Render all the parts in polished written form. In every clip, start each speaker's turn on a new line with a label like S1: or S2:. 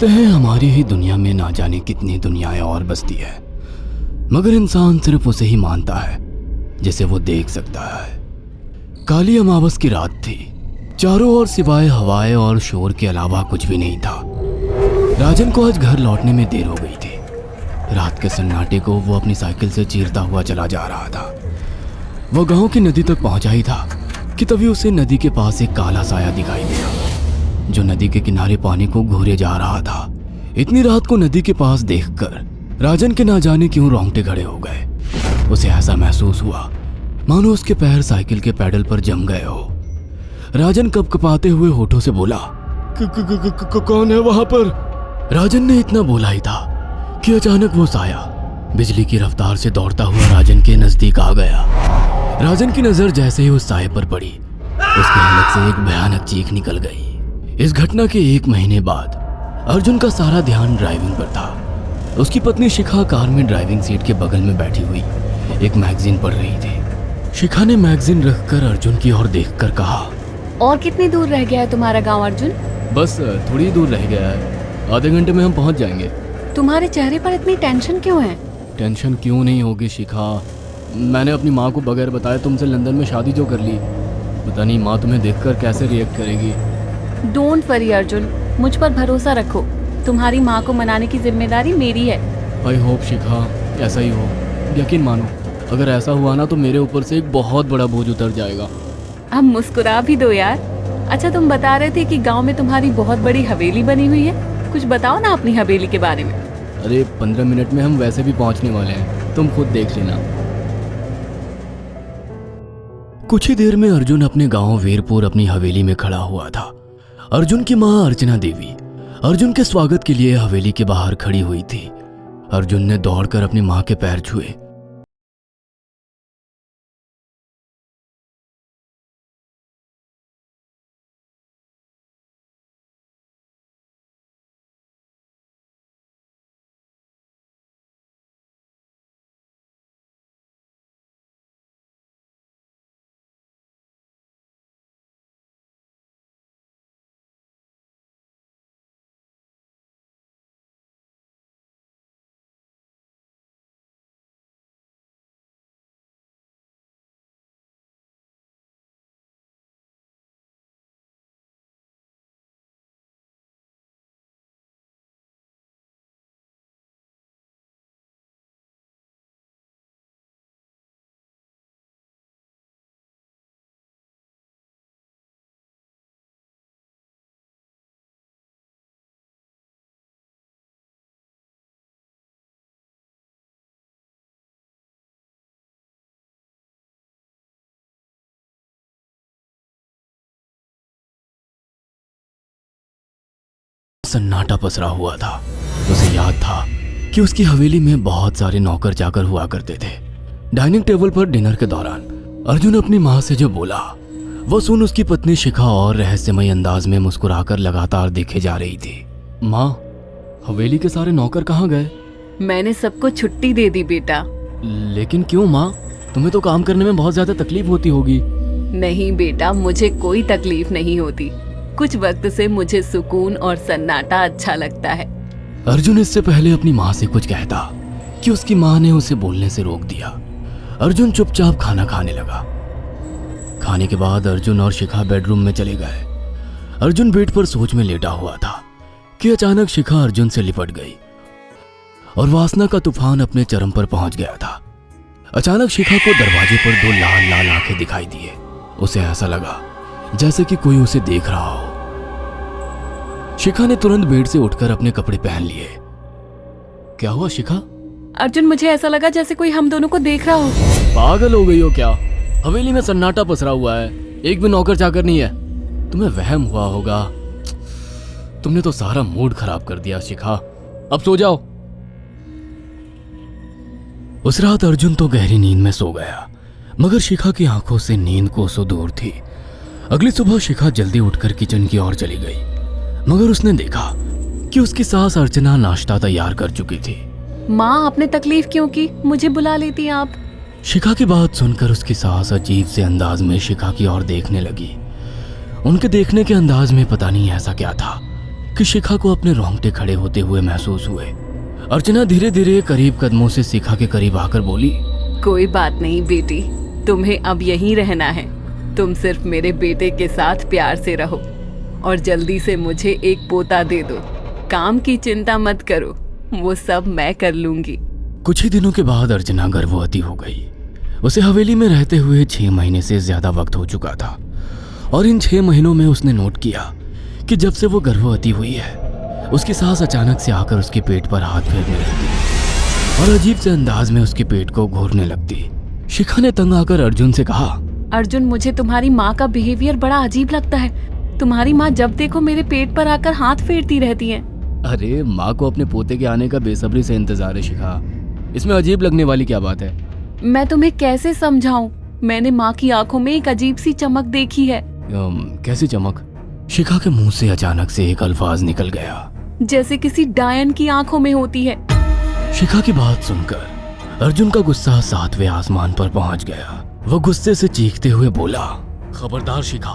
S1: कहते हैं हमारी ही दुनिया में ना जाने कितनी दुनियाएं और बसती है, मगर इंसान सिर्फ उसे ही मानता है जिसे वो देख सकता है। काली अमावस की रात थी। चारों ओर सिवाय हवाएं और शोर के अलावा कुछ भी नहीं था। राजन को आज घर लौटने में देर हो गई थी। रात के सन्नाटे को वो अपनी साइकिल से चीरता हुआ चला जा रहा था। वो गांव की नदी तक पहुंचा ही था कि तभी उसे नदी के पास एक काला साया दिखाई दिया जो नदी के किनारे पानी को घूरे जा रहा था। इतनी रात को नदी के पास देखकर राजन के ना जाने क्यों रोंगटे खड़े हो गए। उसे ऐसा महसूस हुआ मानो उसके पैर साइकिल के पैडल पर जम गए हो। राजन कपकपाते हुए होठों से बोला, कौन है वहां पर? राजन ने इतना बोला ही था कि अचानक वो साया बिजली की रफ्तार से दौड़ता हुआ राजन के नजदीक आ गया। राजन की नजर जैसे ही उस साये पर पड़ी, उसके हलक से एक भयानक चीख निकल गई। इस घटना के 1 महीने बाद अर्जुन का सारा ध्यान ड्राइविंग पर था। उसकी पत्नी शिखा कार में ड्राइविंग सीट के बगल में बैठी हुई एक मैगजीन पढ़ रही थी। शिखा ने मैगजीन रखकर अर्जुन की ओर देखकर कहा,
S2: और कितनी दूर रह गया है तुम्हारा गांव अर्जुन?
S1: बस थोड़ी दूर रह गया है, आधे घंटे में हम पहुंच जाएंगे।
S2: तुम्हारे चेहरे पर इतनी टेंशन क्यों है?
S1: टेंशन क्यों नहीं होगी शिखा, मैंने अपनी माँ को बगैर बताए तुमसे लंदन में शादी जो कर ली। पता नहीं माँ तुम्हें देखकर कैसे रिएक्ट करेगी।
S2: डोंट वरी अर्जुन, मुझ पर भरोसा रखो। तुम्हारी माँ को मनाने की जिम्मेदारी मेरी है।
S1: आई होप शिखा ऐसा ही हो। यकीन मानो अगर ऐसा हुआ ना तो मेरे ऊपर से एक बहुत बड़ा बोझ उतर जाएगा।
S2: अब मुस्कुरा भी दो यार। अच्छा, तुम बता रहे थे कि गांव में तुम्हारी बहुत बड़ी हवेली बनी हुई है, कुछ बताओ ना अपनी हवेली के बारे में।
S1: अरे 15 मिनट में हम वैसे भी पहुंचने वाले हैं, तुम खुद देख लेना। कुछ ही देर में अर्जुन अपने गांव वीरपुर अपनी हवेली में खड़ा हुआ था। अर्जुन की मां अर्चना देवी अर्जुन के स्वागत के लिए हवेली के बाहर खड़ी हुई थी। अर्जुन ने दौड़कर अपनी मां के पैर छुए। सन्नाटा पसरा हुआ था। उसे याद था कि उसकी हवेली में बहुत सारे नौकर चाकर हुआ करते थे। डाइनिंग टेबल पर डिनर के दौरान अर्जुन अपनी माँ से जो बोला वो सुन उसकी पत्नी शिखा और रहस्यमय अंदाज में मुस्कुराकर लगातार देखे जा रही थी। माँ, हवेली के सारे नौकर कहाँ गए?
S2: मैंने सबको छुट्टी दे दी बेटा।
S1: लेकिन क्यों माँ, तुम्हें तो काम करने में बहुत ज्यादा तकलीफ होती होगी।
S2: नहीं बेटा, मुझे कोई तकलीफ नहीं होती। कुछ वक्त से मुझे सुकून और सन्नाटा अच्छा लगता है।
S1: अर्जुन इससे पहले अपनी माँ से कुछ कहता कि उसकी माँ ने उसे बोलने से रोक दिया। अर्जुन चुपचाप खाना खाने लगा। खाने के बाद अर्जुन और शिखा बेडरूम में चले गए। अर्जुन बेड पर सोच में लेटा हुआ था कि अचानक शिखा अर्जुन से लिपट गई और वासना का तूफान अपने चरम पर पहुंच गया था। अचानक शिखा को दरवाजे पर 2 लाल लाल आंखें दिखाई दिए। उसे ऐसा लगा जैसे कि कोई उसे देख रहा हो। शिखा ने तुरंत बेड से उठकर अपने कपड़े पहन लिए। क्या हुआ शिखा?
S2: अर्जुन, मुझे ऐसा लगा जैसे कोई हम दोनों को देख रहा हो।
S1: पागल हो गई हो क्या? हवेली में सन्नाटा पसरा हुआ है, एक भी नौकर चाकर नहीं है। तुम्हें वहम हुआ होगा। तुमने तो सारा मूड खराब कर दिया शिखा, अब सो जाओ। उस रात अर्जुन तो गहरी नींद में सो गया, मगर शिखा की आंखों से नींद कोसों दूर थी। अगली सुबह शिखा जल्दी उठकर किचन की ओर चली गई, मगर उसने देखा कि उसकी सास अर्चना नाश्ता तैयार कर चुकी थी।
S2: माँ, आपने तकलीफ क्यों की? मुझे बुला लेती आप।
S1: शिखा की बात सुनकर उसकी सास अजीब से अंदाज में शिखा की ओर देखने लगी। उनके देखने के अंदाज में पता नहीं ऐसा क्या था कि शिखा को अपने रोंगटे खड़े होते हुए महसूस हुए। अर्चना धीरे धीरे करीब कदमों से शिखा के करीब आकर बोली,
S2: कोई बात नहीं बेटी, तुम्हें अब यहीं रहना है। तुम सिर्फ मेरे बेटे के साथ प्यार से रहो और जल्दी से मुझे एक पोता दे दो। काम की चिंता मत करो, वो सब मैं कर लूंगी।
S1: कुछ ही दिनों के बाद अर्चना गर्भवती हो गई। उसे हवेली में रहते हुए 6 महीने से ज्यादा वक्त हो चुका था और इन 6 महीनों में उसने नोट किया कि जब से वो गर्भवती हुई है, उसकी सास अचानक से आकर उसके पेट पर हाथ फेरने लगती और अजीब से अंदाज में उसके पेट को घूरने लगती। शिखा ने तंग आकर अर्जुन से कहा,
S2: अर्जुन, मुझे तुम्हारी माँ का बिहेवियर बड़ा अजीब लगता है। तुम्हारी माँ जब देखो मेरे पेट पर आकर हाथ फेरती रहती है।
S1: अरे माँ को अपने पोते के आने का बेसब्री से इंतजार है शिखा, इसमें अजीब लगने वाली क्या बात है?
S2: मैं तुम्हें कैसे समझाऊं? मैंने माँ की आंखों में एक अजीब सी चमक देखी है।
S1: कैसी चमक? शिखा के मुंह से अचानक से एक अल्फाज निकल गया,
S2: जैसे किसी डायन की आंखों में होती है।
S1: शिखा की बात सुनकर अर्जुन का गुस्सा 7वें आसमान पर पहुंच गया। वो गुस्से से चीखते हुए बोला, खबरदार शिखा,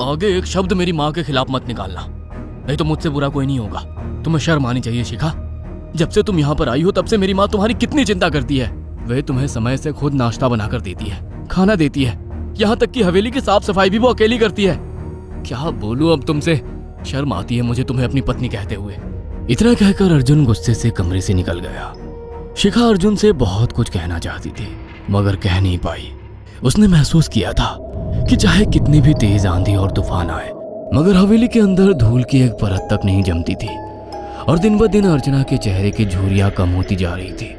S1: आगे एक शब्द मेरी माँ के खिलाफ मत निकालना, नहीं तो मुझसे बुरा कोई नहीं होगा। तुम्हें शर्म आनी चाहिए शिखा। जब से तुम यहाँ पर आई हो तब से मेरी माँ तुम्हारी कितनी चिंता करती है। वह तुम्हें समय से खुद नाश्ता बनाकर देती है, खाना देती है, यहाँ तक कि हवेली की साफ सफाई भी वो अकेली करती है। क्या बोलूं अब तुमसे, शर्म आती है मुझे तुम्हें अपनी पत्नी कहते हुए। इतना कहकर अर्जुन गुस्से से कमरे से निकल गया। शिखा अर्जुन से बहुत कुछ कहना चाहती थी मगर कह नहीं पाई। उसने महसूस किया था कि चाहे कितनी भी तेज आंधी और तूफान आए, मगर हवेली के अंदर धूल की एक परत तक नहीं जमती थी और दिन ब दिन अर्चना के चेहरे की झुर्रियां कम होती जा रही थी।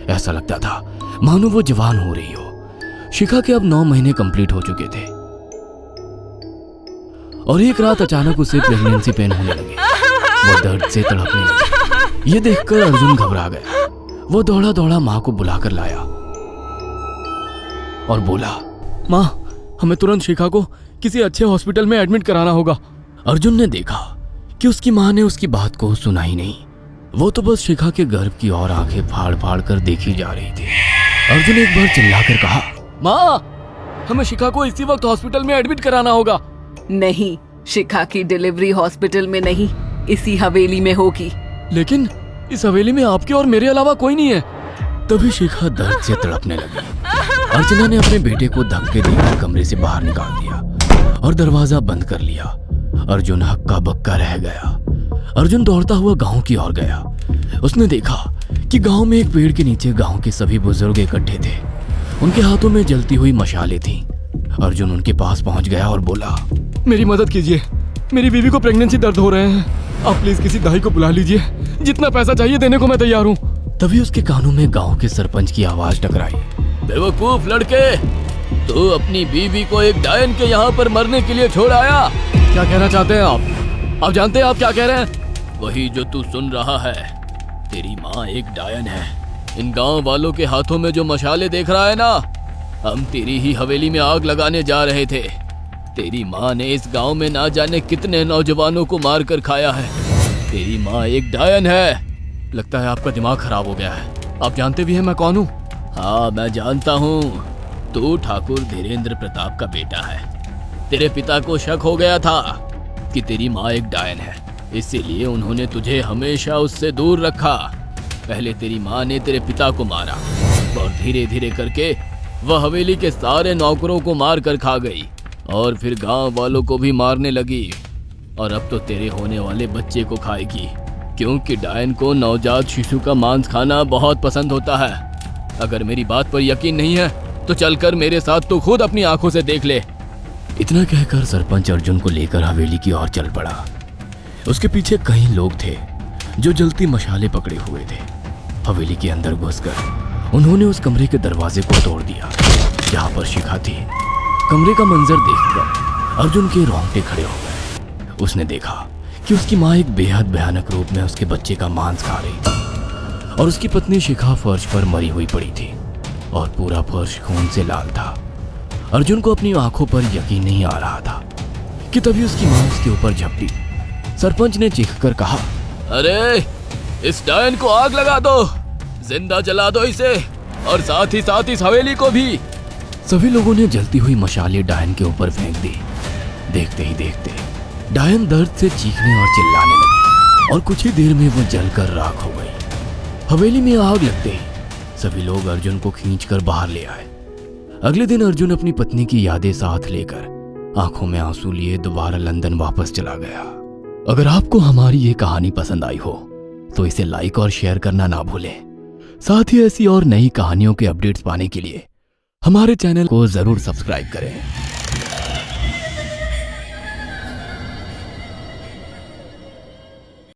S1: ऐसा लगता था मानो वो जवान हो रही हो। शिखा के अब 9 महीने कंप्लीट हो चुके थे और एक रात अचानक उसे प्रेगनेंसी पेन होने लगे। वो दर्द से तड़पने लगी। ये देखकर अर्जुन घबरा गया। वो दौड़ा दौड़ा माँ को बुलाकर लाया और बोला, माँ, हमें तुरंत शिखा को किसी अच्छे हॉस्पिटल में एडमिट कराना होगा। अर्जुन ने देखा कि उसकी माँ ने उसकी बात को सुना ही नहीं। वो तो बस शिखा के गर्भ की ओर आंखें फाड़ फाड़ कर देखी जा रही थी। अर्जुन एक बार चिल्लाकर कहा, माँ, हमें शिखा को इसी वक्त हॉस्पिटल में एडमिट कराना होगा।
S2: नहीं, शिखा की डिलीवरी हॉस्पिटल में नहीं, इसी हवेली में होगी।
S1: लेकिन इस हवेली में आपके और मेरे अलावा कोई नहीं है। तभी शिखा दर्द से तड़पने लगी। अर्चना ने अपने बेटे को धक्के देकर कमरे से बाहर निकाल दिया और दरवाजा बंद कर लिया। अर्जुन हक्का बक्का रह गया। अर्जुन दौड़ता हुआ गांव की ओर गया। उसने देखा कि गांव में एक पेड़ के नीचे गांव के सभी बुजुर्ग इकट्ठे थे। उनके हाथों में जलती हुई मशालें थीं। अर्जुन उनके पास पहुंच गया और बोला, मेरी मदद कीजिए, मेरी बीवी को प्रेगनेंसी दर्द हो रहे हैं। आप प्लीज किसी दाई को बुला लीजिए, जितना पैसा चाहिए देने को मैं तैयार हूँ। तभी उसके कानों में गांव के सरपंच की आवाज टकराई, बेवकूफ लड़के, तू अपनी बीवी को एक डायन के यहाँ पर मरने के लिए छोड़ आया। क्या कहना चाहते हैं आप जानते हैं आप क्या कह रहे हैं? वही जो तू सुन रहा है। तेरी माँ एक डायन है। इन गांव वालों के हाथों में जो मशाले देख रहा है ना, हम तेरी ही हवेली में आग लगाने जा रहे थे। तेरी माँ ने इस गांव में ना जाने कितने नौजवानों को मार कर खाया है। तेरी माँ एक डायन है। लगता है आपका दिमाग खराब हो गया है। आप जानते भी हैं मैं कौन हूँ? हाँ, मैं जानता हूँ। तू ठाकुर धीरेन्द्र प्रताप का बेटा है। तेरे पिता को शक हो गया था कि तेरी माँ एक डायन है, इसीलिए उन्होंने तुझे हमेशा उससे दूर रखा। पहले तेरी माँ ने तेरे पिता को मारा और धीरे धीरे करके वह हवेली के सारे नौकरों को मार कर खा गई और फिर गांव वालों को भी मारने लगी। और अब तो तेरे होने वाले बच्चे को खाएगी, क्योंकि डायन को नवजात शिशु का मांस खाना बहुत पसंद होता है। अगर मेरी बात पर यकीन नहीं है तो चलकर मेरे साथ तो खुद अपनी आंखों से देख ले। इतना कहकर सरपंच अर्जुन को लेकर हवेली की ओर चल पड़ा। उसके पीछे कई लोग थे जो जलती मशाले पकड़े हुए थे। हवेली के अंदर घुसकर उन्होंने उस कमरे के दरवाजे को तोड़ दिया जहाँ पर शिखा थी। कमरे का मंजर देखकर अर्जुन के रोंगटे खड़े हो गए। उसने देखा कि उसकी माँ एक बेहद भयानक रूप में उसके बच्चे का मांस खा रही थी और उसकी पत्नी शिखा फर्श पर मरी हुई पड़ी थी और पूरा फर्श खून से लाल था। अर्जुन को अपनी आंखों पर यकीन नहीं आ रहा था कि तभी उसकी माँ उसके ऊपर झपटी। सरपंच ने चीखकर कहा, अरे इस डायन को आग लगा दो, जिंदा जला दो इसे और साथ ही साथ इस हवेली को भी। सभी लोगों ने जलती हुई मशालें डायन के ऊपर फेंक दी। देखते ही देखते डायन दर्द से चीखने और चिल्लाने लगी और कुछ ही देर में वो जलकर राख हो गई। हवेली में आग लगते ही सभी लोग अर्जुन को खींचकर बाहर ले आए। अगले दिन अर्जुन अपनी पत्नी की यादें साथ लेकर आंखों में आंसू लिए दोबारा लंदन वापस चला गया। अगर आपको हमारी ये कहानी पसंद आई हो तो इसे लाइक और शेयर करना ना भूलें। साथ ही ऐसी और नई कहानियों के अपडेट्स पाने के लिए हमारे चैनल को जरूर सब्सक्राइब करें।